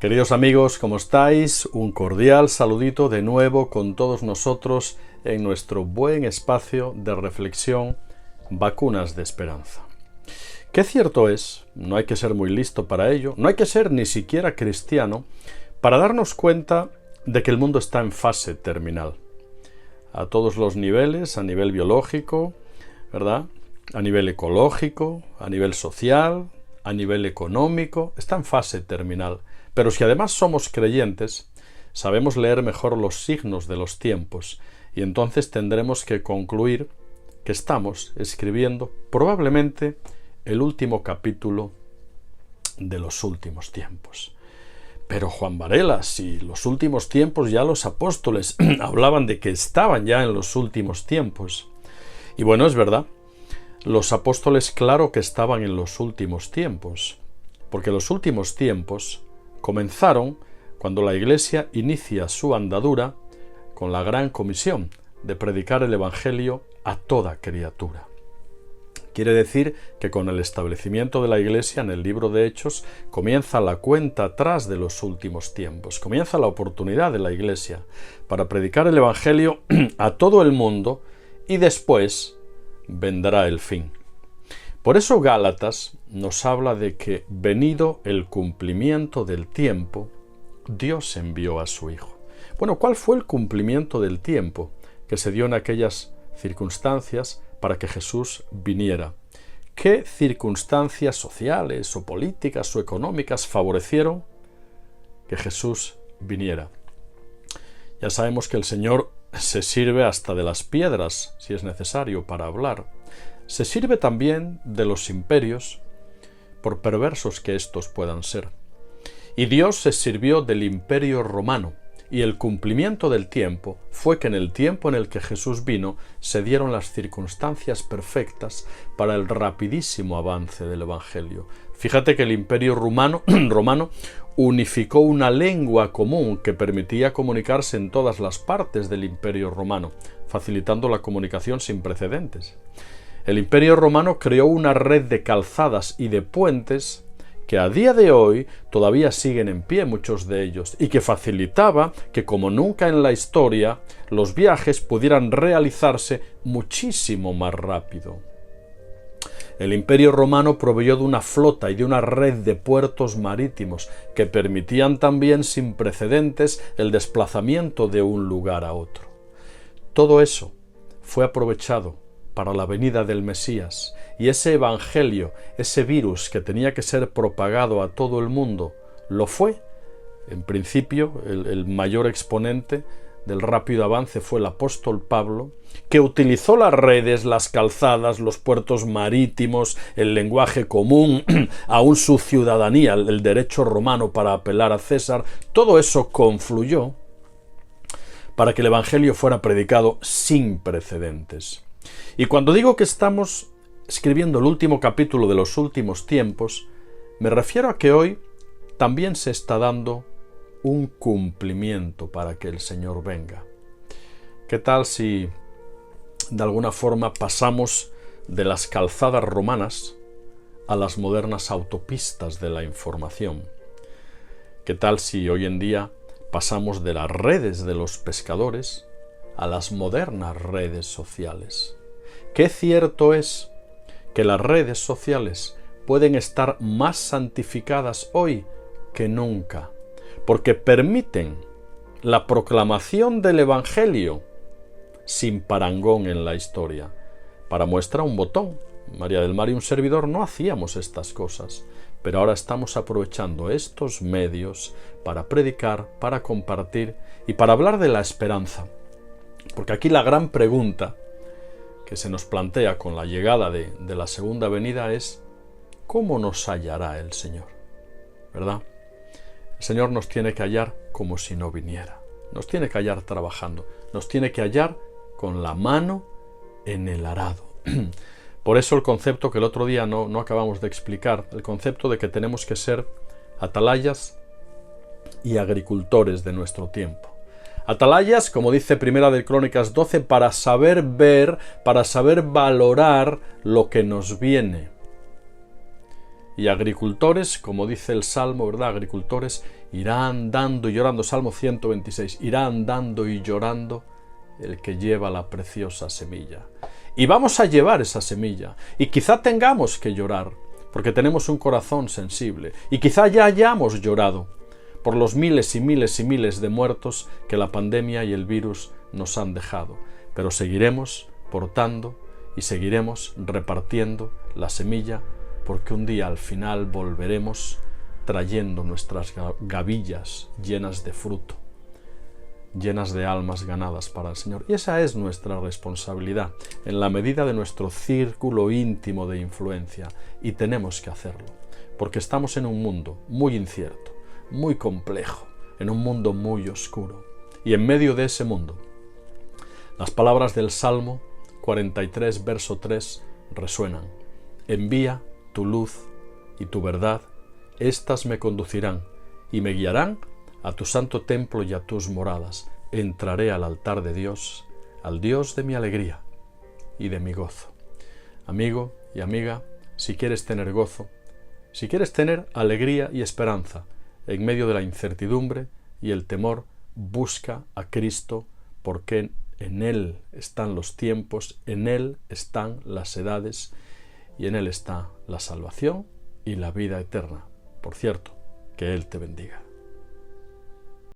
Queridos amigos, ¿cómo estáis? Un cordial saludito de nuevo con todos nosotros en nuestro buen espacio de reflexión, Vacunas de Esperanza. Qué cierto es, no hay que ser muy listo para ello, no hay que ser ni siquiera cristiano, para darnos cuenta de que el mundo está en fase terminal. A todos los niveles, a nivel biológico, ¿verdad? A nivel ecológico, a nivel social, a nivel económico, está en fase terminal. Pero si además somos creyentes, sabemos leer mejor los signos de los tiempos y entonces tendremos que concluir que estamos escribiendo probablemente el último capítulo de los últimos tiempos. Pero Juan Varela, si los últimos tiempos ya los apóstoles hablaban de que estaban ya en los últimos tiempos. Y bueno, es verdad, los apóstoles claro que estaban en los últimos tiempos, porque los últimos tiempos comenzaron cuando la Iglesia inicia su andadura con la gran comisión de predicar el Evangelio a toda criatura. Quiere decir que con el establecimiento de la Iglesia en el libro de Hechos comienza la cuenta atrás de los últimos tiempos, comienza la oportunidad de la Iglesia para predicar el Evangelio a todo el mundo y después vendrá el fin. Por eso Gálatas nos habla de que, venido el cumplimiento del tiempo, Dios envió a su Hijo. Bueno, ¿cuál fue el cumplimiento del tiempo que se dio en aquellas circunstancias para que Jesús viniera? ¿Qué circunstancias sociales o políticas o económicas favorecieron que Jesús viniera? Ya sabemos que el Señor se sirve hasta de las piedras, si es necesario, para hablar. Se sirve también de los imperios, por perversos que éstos puedan ser. Y Dios se sirvió del imperio romano, y el cumplimiento del tiempo fue que en el tiempo en el que Jesús vino se dieron las circunstancias perfectas para el rapidísimo avance del Evangelio. Fíjate que el imperio romano unificó una lengua común que permitía comunicarse en todas las partes del imperio romano, facilitando la comunicación sin precedentes. El Imperio Romano creó una red de calzadas y de puentes que a día de hoy todavía siguen en pie muchos de ellos y que facilitaba que como nunca en la historia los viajes pudieran realizarse muchísimo más rápido. El Imperio Romano proveyó de una flota y de una red de puertos marítimos que permitían también sin precedentes el desplazamiento de un lugar a otro. Todo eso fue aprovechado para la venida del Mesías, y ese evangelio, ese virus que tenía que ser propagado a todo el mundo, lo fue. En principio, el mayor exponente del rápido avance fue el apóstol Pablo, que utilizó las redes, las calzadas, los puertos marítimos, el lenguaje común, aún su ciudadanía, el derecho romano para apelar a César. Todo eso confluyó para que el evangelio fuera predicado sin precedentes. Y cuando digo que estamos escribiendo el último capítulo de los últimos tiempos, me refiero a que hoy también se está dando un cumplimiento para que el Señor venga. ¿Qué tal si de alguna forma pasamos de las calzadas romanas a las modernas autopistas de la información? ¿Qué tal si hoy en día pasamos de las redes de los pescadores a las modernas redes sociales? Qué cierto es que las redes sociales pueden estar más santificadas hoy que nunca, porque permiten la proclamación del Evangelio sin parangón en la historia. Para muestra un botón, María del Mar y un servidor no hacíamos estas cosas, pero ahora estamos aprovechando estos medios para predicar, para compartir y para hablar de la esperanza. Porque aquí la gran pregunta que se nos plantea con la llegada de la segunda venida es ¿cómo nos hallará el Señor? ¿Verdad? El Señor nos tiene que hallar como si no viniera. Nos tiene que hallar trabajando. Nos tiene que hallar con la mano en el arado. Por eso el concepto que el otro día no acabamos de explicar, el concepto de que tenemos que ser atalayas y agricultores de nuestro tiempo. Atalayas, como dice Primera de Crónicas 12, para saber ver, para saber valorar lo que nos viene. Y agricultores, como dice el Salmo, ¿verdad? Agricultores, irá andando y llorando, Salmo 126, irá andando y llorando el que lleva la preciosa semilla. Y vamos a llevar esa semilla, y quizá tengamos que llorar, porque tenemos un corazón sensible, y quizá ya hayamos llorado por los miles y miles y miles de muertos que la pandemia y el virus nos han dejado, pero seguiremos portando y seguiremos repartiendo la semilla, porque un día al final volveremos trayendo nuestras gavillas llenas de fruto, llenas de almas ganadas para el Señor. Y esa es nuestra responsabilidad, en la medida de nuestro círculo íntimo de influencia, y tenemos que hacerlo, porque estamos en un mundo muy incierto, muy complejo, en un mundo muy oscuro. Y en medio de ese mundo, las palabras del Salmo 43, verso 3, resuenan: envía tu luz y tu verdad, éstas me conducirán y me guiarán a tu santo templo y a tus moradas. Entraré al altar de Dios, al Dios de mi alegría y de mi gozo. Amigo y amiga, si quieres tener gozo, si quieres tener alegría y esperanza en medio de la incertidumbre y el temor, busca a Cristo, porque en Él están los tiempos, en Él están las edades y en Él está la salvación y la vida eterna. Por cierto, que Él te bendiga.